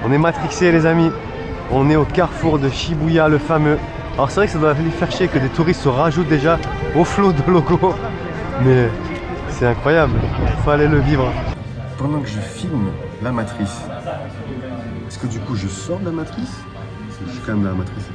On est matrixés les amis. On est au carrefour de Shibuya le fameux. Alors c'est vrai que ça doit les faire chier que des touristes se rajoutent déjà au flot de logos. Mais c'est incroyable. Fallait le vivre. Pendant que je filme la matrice, est-ce que du coup je sors de la matrice? Je suis quand même dans la matrice.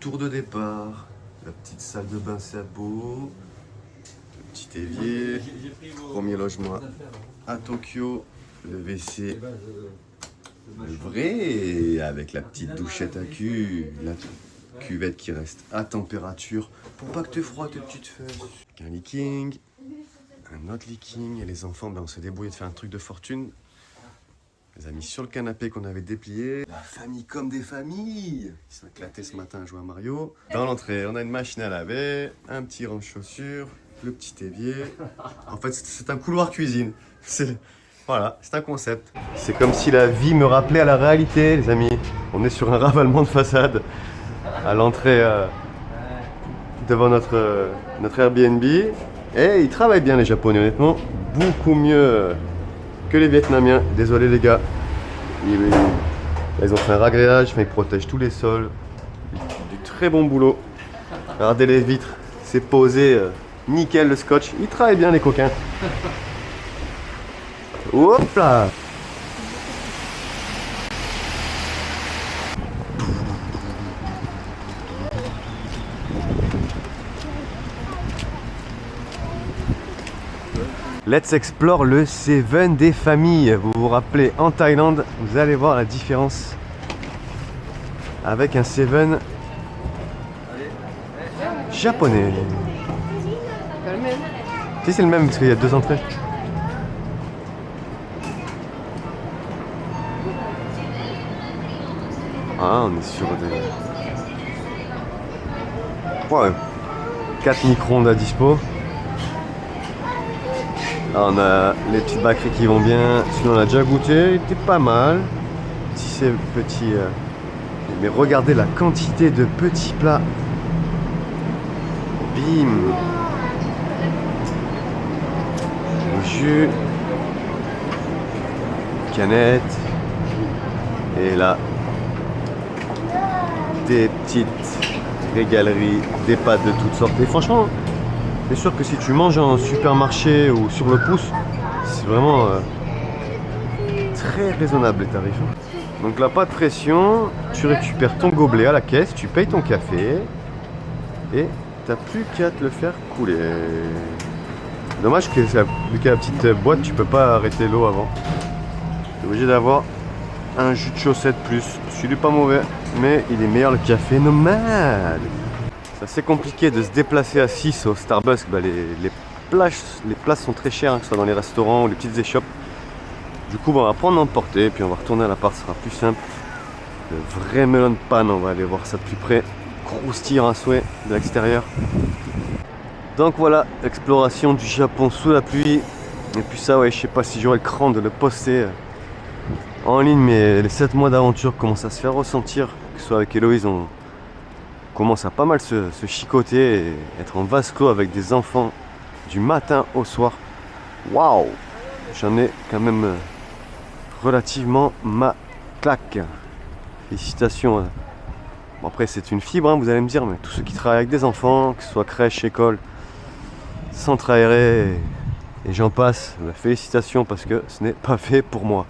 Tour de départ, la petite salle de bain Sabo, le petit évier, premier logement à Tokyo, le WC le vrai avec la petite douchette à cul, la cuvette qui reste à température pour pas que t'aies froid tes petites fesses. Un leaking, un autre leaking et les enfants on s'est débrouillé de faire un truc de fortune. Les a mis sur le canapé qu'on avait déplié. La famille comme des familles. Ils sont éclatés ce matin à jouer à Mario. Dans l'entrée, on a une machine à laver, un petit range chaussures, le petit évier. En fait, c'est un couloir cuisine. Voilà, c'est un concept. C'est comme si la vie me rappelait à la réalité, les amis. On est sur un ravalement de façade à l'entrée devant notre Airbnb. Et ils travaillent bien les Japonais, honnêtement. Beaucoup mieux que les Vietnamiens. Désolé les gars. Ils ont fait un ragréage, ils protègent tous les sols. Du très bon boulot. Regardez les vitres, c'est posé nickel le scotch. Ils travaillent bien les coquins. Hop là. Let's explore le Seven des familles. Vous vous rappelez, en Thaïlande, vous allez voir la différence avec un Seven japonais. C'est le même. Si c'est le même parce qu'il y a deux entrées. Ah, on est sur des... Ouais, 4 micro-ondes à dispo. Là, on a les petites bacries qui vont bien. Sinon, on a déjà goûté, il était pas mal. Si c'est petit. Mais regardez la quantité de petits plats. Bim. Le jus. Canette. Et là, des petites régaleries, des pâtes de toutes sortes. Et franchement, c'est sûr que si tu manges en supermarché ou sur le pouce, c'est vraiment très raisonnable les tarifs. Donc là, pas de pression, tu récupères ton gobelet à la caisse, tu payes ton café et t'as plus qu'à te le faire couler. Dommage que vu qu'il y a la petite boîte, tu peux pas arrêter l'eau avant. Tu es obligé d'avoir un jus de chaussette plus. Celui pas mauvais, mais il est meilleur le café nomade. C'est assez compliqué de se déplacer à 6 au Starbucks. Bah, les places sont très chères, hein, que ce soit dans les restaurants ou les petites échoppes. Du coup, on va prendre emporter, puis on va retourner à l'appart, ce sera plus simple. Le vrai melon pan, on va aller voir ça de plus près. Croustillant à souhait de l'extérieur. Donc voilà, exploration du Japon sous la pluie. Et puis ça, ouais, je sais pas si j'aurai le cran de le poster en ligne, mais les 7 mois d'aventure commencent à se faire ressentir. Que ce soit avec Héloïse, on commence à pas mal se chicoter et être en vase clos avec des enfants du matin au soir. Waouh! J'en ai quand même relativement ma claque. Félicitations. Bon, après, c'est une fibre, hein, vous allez me dire, mais tous ceux qui travaillent avec des enfants, que ce soit crèche, école, centre aéré et j'en passe, félicitations parce que ce n'est pas fait pour moi.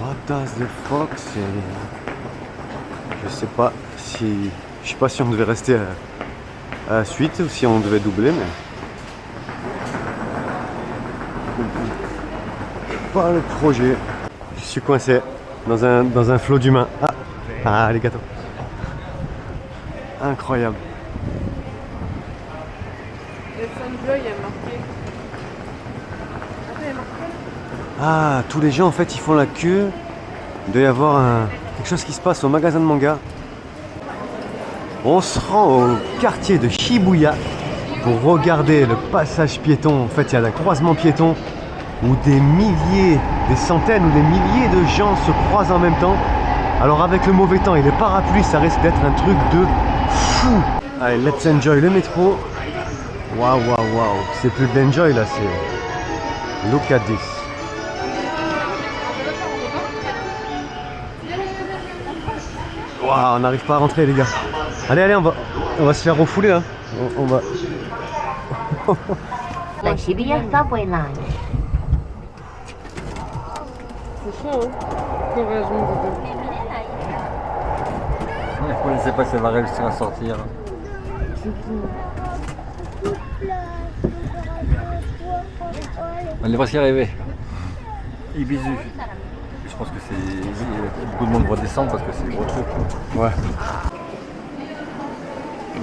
What does the fox say? Je sais pas si on devait rester à la suite, ou si on devait doubler, mais... Pas le projet. Je suis coincé dans un flot d'humains. Ah, les gâteaux. Incroyable. Le Sunjoy est marqué. Ah, il est marqué. Ah, tous les gens en fait ils font la queue. Il doit y avoir quelque chose qui se passe au magasin de manga. On se rend au quartier de Shibuya pour regarder le passage piéton. En fait, il y a un croisement piéton où des milliers, des centaines ou des milliers de gens se croisent en même temps. Alors avec le mauvais temps et les parapluies, ça risque d'être un truc de fou. Allez, let's enjoy le métro. Waouh, waouh, waouh. C'est plus de l'enjoy là, c'est... Look at this. Waouh, on n'arrive pas à rentrer les gars. Allez, allez, on va se faire refouler là. On va... The Shibuya subway line. C'est chaud, hein. Courage, mon bébé. Je ne sais pas si elle va réussir à sortir. On est presque arrivé. Ibizu. Je pense que beaucoup de monde va descendre parce que c'est gros truc. Ouais.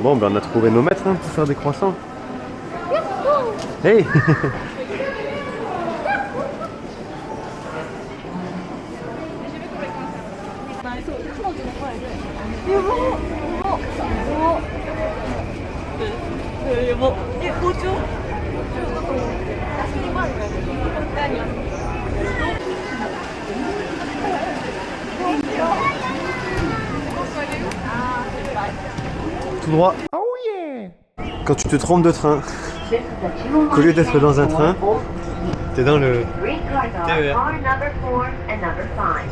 Bon, ben on a trouvé nos maîtres hein, pour faire des croissants. Hey. Tout droit. Quand tu te trompes de train, qu'au lieu d'être dans un train, t'es dans le Green card TER. car number 4 and number 5.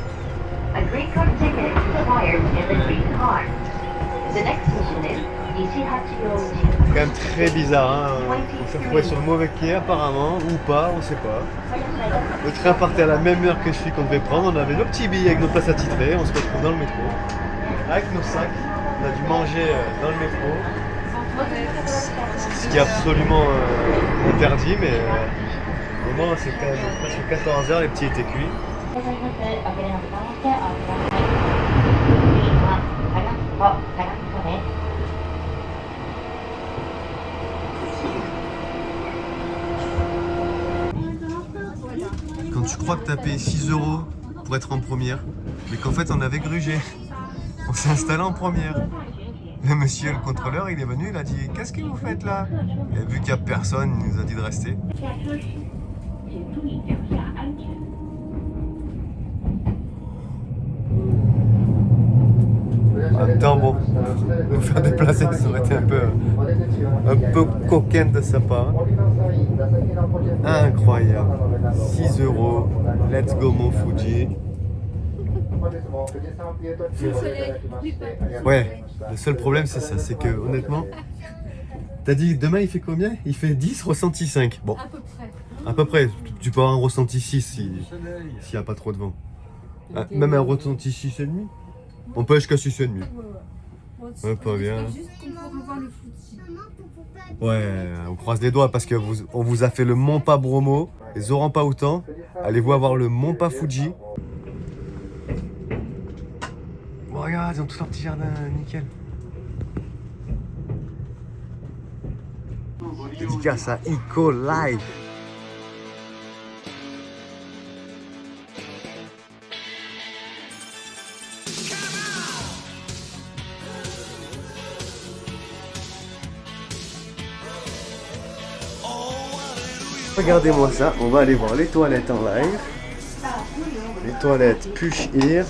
A green card ticket is required in the green car. The next station is Nishihachiyo. C'est quand même très bizarre, hein. On s'est retrouvé sur le mauvais quai apparemment, ou pas, on sait pas. Le train partait à la même heure que celui qu'on devait prendre, on avait nos petits billets avec nos places attitrées, on se retrouve dans le métro, avec nos sacs, on a dû manger dans le métro, ce qui est absolument interdit, mais au moins c'est quand même presque 14 h, les petits étaient cuits. Quand tu crois que tu as payé 6 € pour être en première, mais qu'en fait on avait grugé. On s'est installé en première. Le monsieur, le contrôleur, il est venu, il a dit « Qu'est-ce que vous faites là ?» Et vu qu'il n'y a personne, il nous a dit de rester. En même temps, bon, nous faire déplacer, ça aurait été un peu coquin de sa part. Incroyable. 6 €. Let's go mon Fuji. Ouais, le seul problème c'est ça, c'est que honnêtement, t'as dit demain il fait combien? Il fait 10, ressenti 5. Bon, à peu près, tu peux avoir un ressenti 6 s'il n'y a pas trop de vent. Ah, même un ressenti 6,5. On peut aller jusqu'à 6,5. Ouais, pas bien. Ouais, on croise les doigts parce que on vous a fait le Mont Pas Bromo, les Oranpa Outan. Allez-vous avoir le Mont Pas Fuji? Oh, regarde, ils ont tout leur petit jardin, nickel. Dédicace à Eco Life. Regardez-moi ça, on va aller voir les toilettes en live. Les toilettes Push Ear.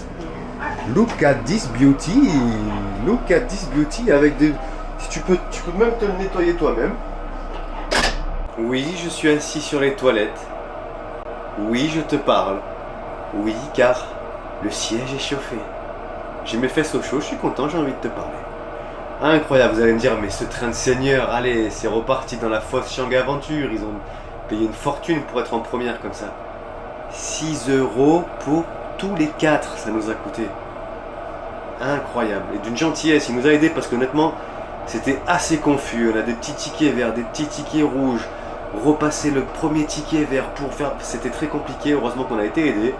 Look at this beauty. Look at this beauty avec des... Si tu peux même te le nettoyer toi-même. Oui, je suis assis sur les toilettes. Oui, je te parle. Oui, car le siège est chauffé. J'ai mes fesses au chaud, je suis content, j'ai envie de te parler. Incroyable, vous allez me dire, mais ce train de seigneur, allez, c'est reparti dans la fausse Shanghai Aventure. Ils ont payé une fortune pour être en première comme ça. 6 € pour tous les 4, ça nous a coûté. Incroyable. Et d'une gentillesse, il nous a aidé parce qu'honnêtement, C'était assez confus. On a des petits tickets verts, des petits tickets rouges. Repasser le premier ticket vert pour faire... C'était très compliqué. Heureusement qu'on a été aidé.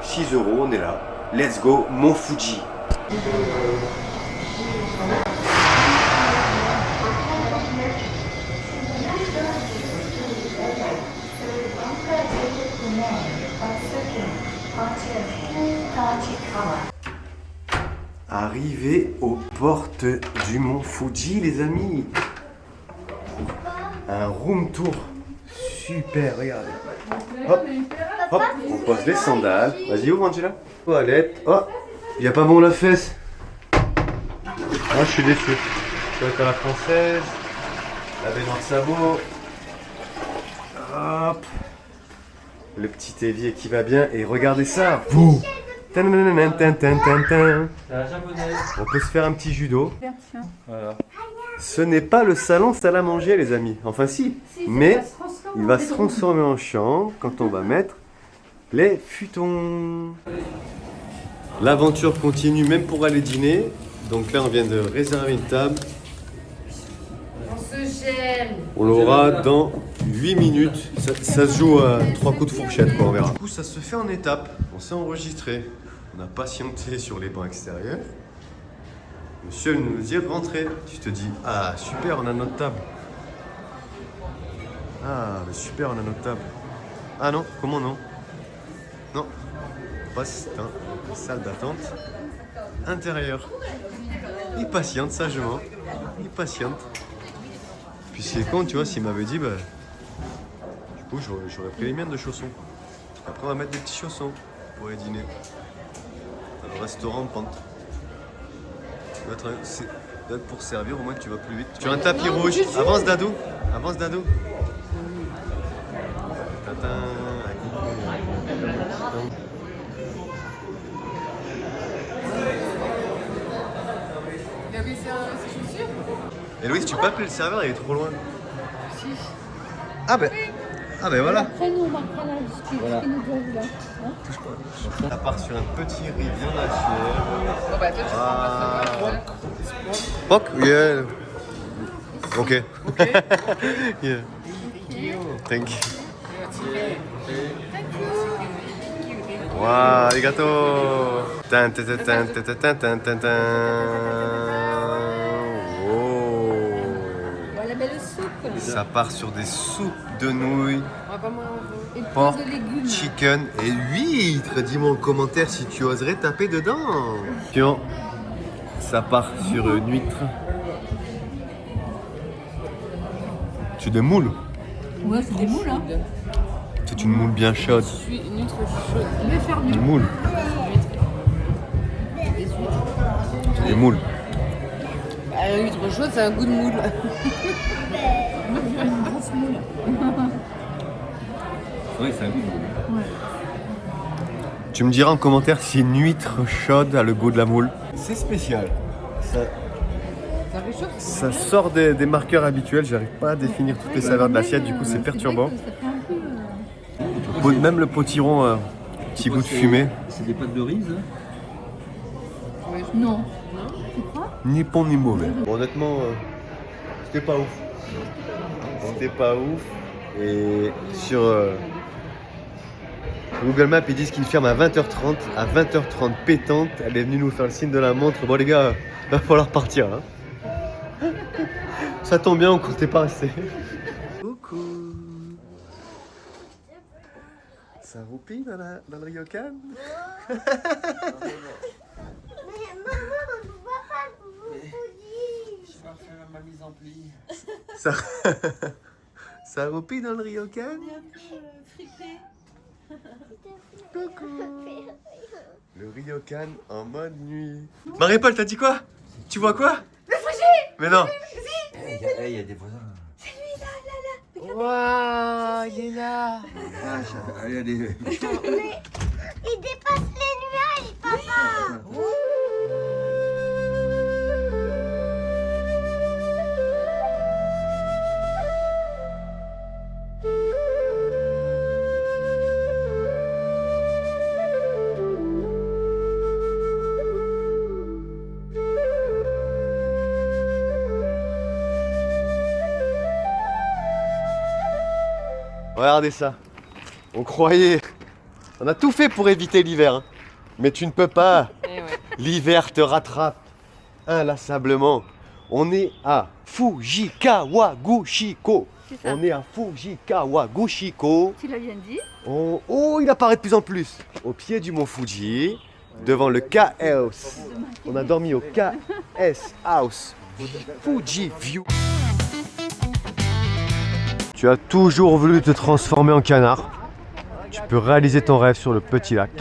6 €, on est là. Let's go, Mont Fuji. Arrivé aux portes du Mont Fuji, les amis. Un room tour. Super, regardez. Hop, hop, on pose les sandales. Vas-y, ouvre Angela. Toilette. Oh, il n'y a pas bon la fesse. Ah, je suis déçu. Toilette à la française. La baignoire sabot. Hop. Le petit évier qui va bien. Et regardez ça. Vous. On peut se faire un petit judo. Voilà. Ce n'est pas le salon salle à manger, les amis. Enfin si, mais il va se transformer en chambre quand on va mettre les futons. L'aventure continue même pour aller dîner. Donc là, on vient de réserver une table. On se gèle. On l'aura dans 8 minutes. Ça se joue à 3 coups de fourchette, quoi, on verra. Du coup, ça se fait en étapes. On s'est enregistré. On a patienté sur les bancs extérieurs. Monsieur nous dit rentrez. Tu te dis, ah super, on a notre table. Ah, mais super, on a notre table. Ah non, comment non? Non, passe dans la salle d'attente intérieure. Il patiente sagement. Il patiente. Puis c'est con, tu vois, s'il m'avait dit, bah, du coup, j'aurais pris les miennes de chaussons. Après, on va mettre des petits chaussons pour aller dîner. Dans le restaurant en pente. C'est pour servir, au moins tu vas plus vite. Sur un tapis rouge. Avance Dadou. Avance Dadou. Il a baissé ses chaussures. Et Louise, tu peux appeler le serveur, il est trop loin. Si. Ah ben voilà. Après, nous, on marquera là ce qui nous doit là. Ça part sur un petit riz bien haché. Bon bah toi tu prends pas Poc, yeah. Ok. Yeah. Thank you. Wow, arigato. Tan, tan, tan, tan, tan, tan, tan, tan, tan. Oh. Voilà, belle soupe. Ça part sur des soupes de nouilles, On va pas moins en veut. Et porc, plein de légumes. chicken et huîtres. Dis-moi en commentaire si tu oserais taper dedans. Tiens, ça part sur une huître. C'est des moules. Ouais, c'est des moules, hein. C'est une moule bien chaude. Je suis une huître chaude. Je vais faire mieux. Une moule. C'est des moules. Bah, une huître chaude, c'est un goût de moule. Moi, je veux une grosse moule. Oui, c'est un goût. Tu me diras en commentaire si une huître chaude a le goût de la moule. C'est spécial. Ça réchauffe. Ça sort des marqueurs habituels. J'arrive pas à définir toutes les saveurs de l'assiette. Du coup, c'est perturbant. Ça fait un peu... Même le potiron, petit goût de fumée. C'est des pâtes de riz, hein? Non. Ni bon ni mauvais. Bon, honnêtement, c'était pas ouf. C'était pas ouf. Et sur Google Maps, ils disent qu'ils ferment à 20h30. À 20h30 pétante, elle est venue nous faire le signe de la montre. Bon les gars, va falloir partir là. Ça tombe bien, on comptait pas rester. Coucou. Ça roupille dans le ryokan? Mais maman, on ne voit pas le Fuji. Je vais faire ma mise en pli. Ça roupille dans le ryokan? Coucou. Le ryokan en mode nuit. Marie-Paul, t'as dit quoi? Tu vois quoi? Le Fuji. Mais non. Il y a des voisins. Waouh, il est là. Il y a des... Mais il dépasse les nuages, papa. Regardez ça. On croyait... On a tout fait pour éviter l'hiver. Hein. Mais tu ne peux pas. Eh ouais. L'hiver te rattrape inlassablement. On est à Fujikawaguchiko. C'est ça. On est à Fujikawaguchiko. Tu l'as bien dit. Oh, il apparaît de plus en plus. Au pied du mont Fuji, devant le KS. On a dormi au KS House Fuji View. Tu as toujours voulu te transformer en canard. Tu peux réaliser ton rêve sur le petit lac.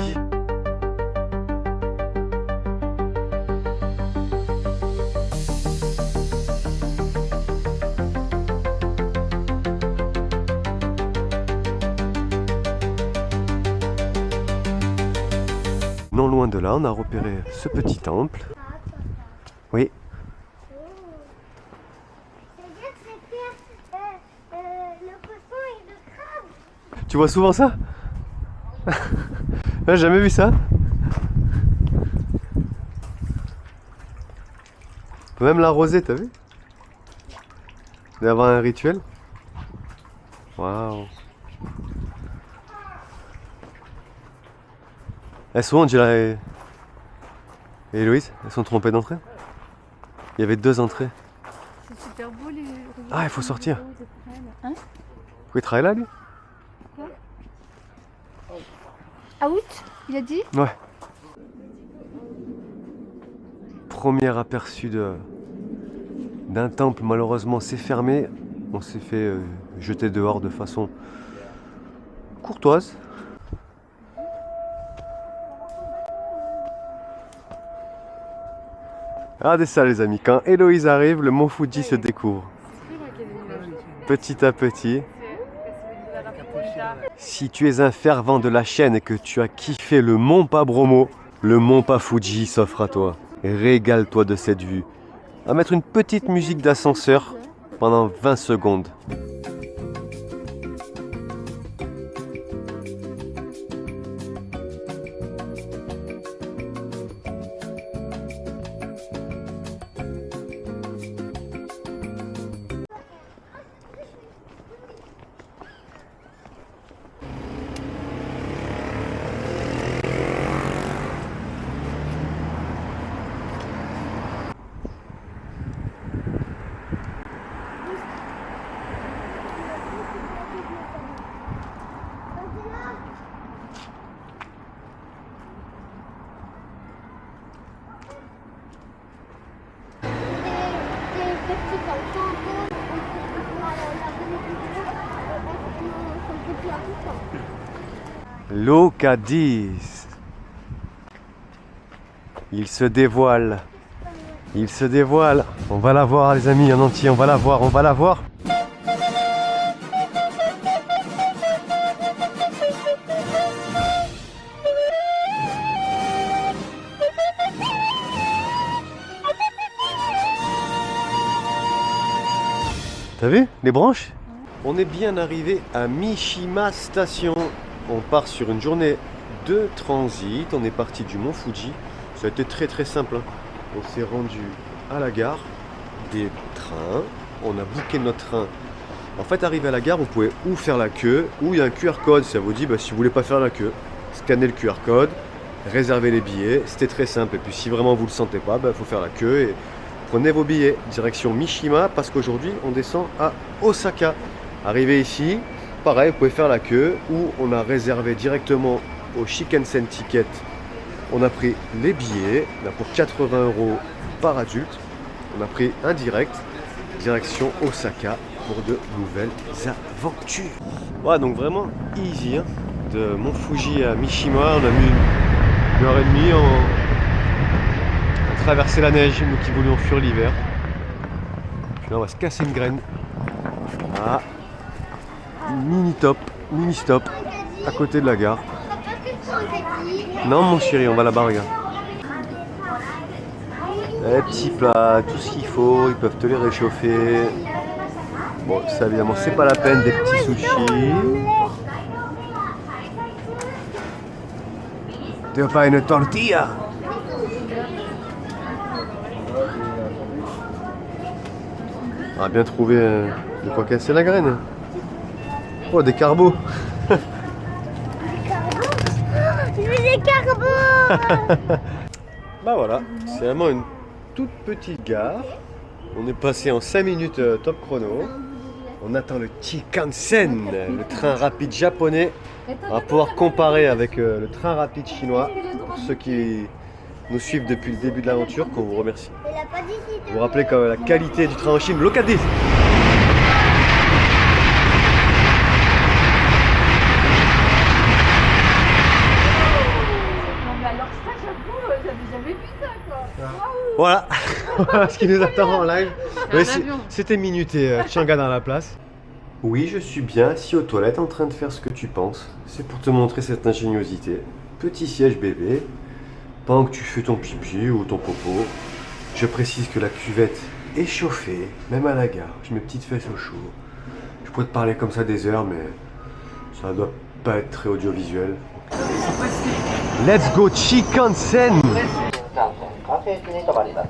Non loin de là, on a repéré ce petit temple. Oui. C'est-à-dire que c'était le poisson et le crabe. Tu vois souvent ça? J'ai jamais vu ça. On peut même l'arroser, t'as vu? Il doit y avoir un rituel. Waouh. Souvent, Angela et Héloïse, elles sont trompées d'entrée. Il y avait 2 entrées. C'est super beau les. Ah, il faut sortir. Hein? Vous pouvez travailler là, lui? Out, il a dit. Ouais. Premier aperçu d'un temple, malheureusement c'est fermé. On s'est fait jeter dehors de façon courtoise. Regardez ça les amis, quand Héloïse arrive, le mont Fuji se découvre. Petit à petit. Si tu es un fervent de la chaîne et que tu as kiffé le mont Pabromo, le mont Pafuji s'offre à toi. Régale-toi de cette vue. On va mettre une petite musique d'ascenseur pendant 20 secondes. L'eau Cadiz. Il se dévoile. Il se dévoile. On va la voir les amis en entier. On va la voir. On va la voir. T'as vu les branches? On est bien arrivé à Mishima Station. On part sur une journée de transit. On est parti du mont Fuji. Ça a été très très simple. On s'est rendu à la gare des trains. On a booké notre train. En fait, arrivé à la gare, vous pouvez ou faire la queue, ou il y a un QR code. Ça vous dit, si vous voulez pas faire la queue, scannez le QR code, réservez les billets. C'était très simple. Et puis si vraiment vous le sentez pas, il faut faire la queue et prenez vos billets. Direction Mishima, parce qu'aujourd'hui, on descend à Osaka. Arrivé ici, pareil, vous pouvez faire la queue, ou on a réservé directement au Shinkansen Ticket. On a pris les billets, là pour 80 € par adulte. On a pris un direct, direction Osaka pour de nouvelles aventures. Ouais, donc vraiment easy, hein. De Mont Fuji à Mishima, on a mis 1h30 à traverser la neige, nous qui voulions fuir l'hiver. Puis là, on va se casser une graine. Ah, mini stop, à côté de la gare. Non mon chéri, on va là-bas, regarde. Les petits plats, tout ce qu'il faut, ils peuvent te les réchauffer. Bon, ça évidemment, c'est pas la peine, des petits sushis. Tu veux pas une tortilla? On a bien trouvé de quoi casser la graine. Oh, des carbos. Je veux des carbos. Bah voilà, c'est vraiment une toute petite gare. On est passé en 5 minutes top chrono. On attend le Chikansen, le train rapide japonais. On va pouvoir comparer avec le train rapide chinois. Pour ceux qui nous suivent depuis le début de l'aventure, qu'on vous remercie. Il a pas dit si Vous vous rappelez que la qualité du train en Chine, look at this. Non mais alors ça j'avoue, j'avais jamais vu ça quoi. Voilà, voilà ce qui nous attend en live. un Ouais, avion. c'était minuté, Chianga dans la place. Oui, je suis bien assis aux toilettes en train de faire ce que tu penses. C'est pour te montrer cette ingéniosité. Petit siège bébé. Pendant que tu fais ton pipi ou ton popo, je précise que la cuvette est chauffée, même à la gare. J'ai mes petites fesses au chaud. Je pourrais te parler comme ça des heures, mais ça doit pas être très audiovisuel. Let's go Chikansen! 各駅に停まります。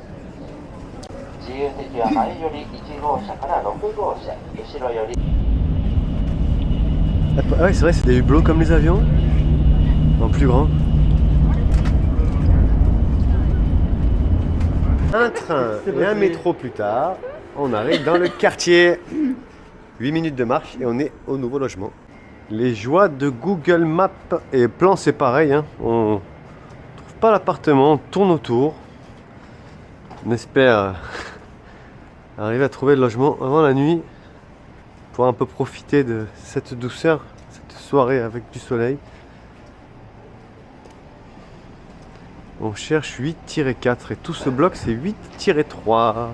自由席は前より1号車から6号車、後ろより Ah ouais, c'est vrai, c'est des hublots comme les avions, en plus grand. Un train et un métro plus tard, on arrive dans le quartier. 8 minutes de marche et on est au nouveau logement. Les joies de Google Maps et plan, c'est pareil, hein. On trouve pas l'appartement, on tourne autour. On espère arriver à trouver le logement avant la nuit pour un peu profiter de cette douceur, cette soirée avec du soleil. On cherche 8-4 et tout ce bloc c'est 8-3.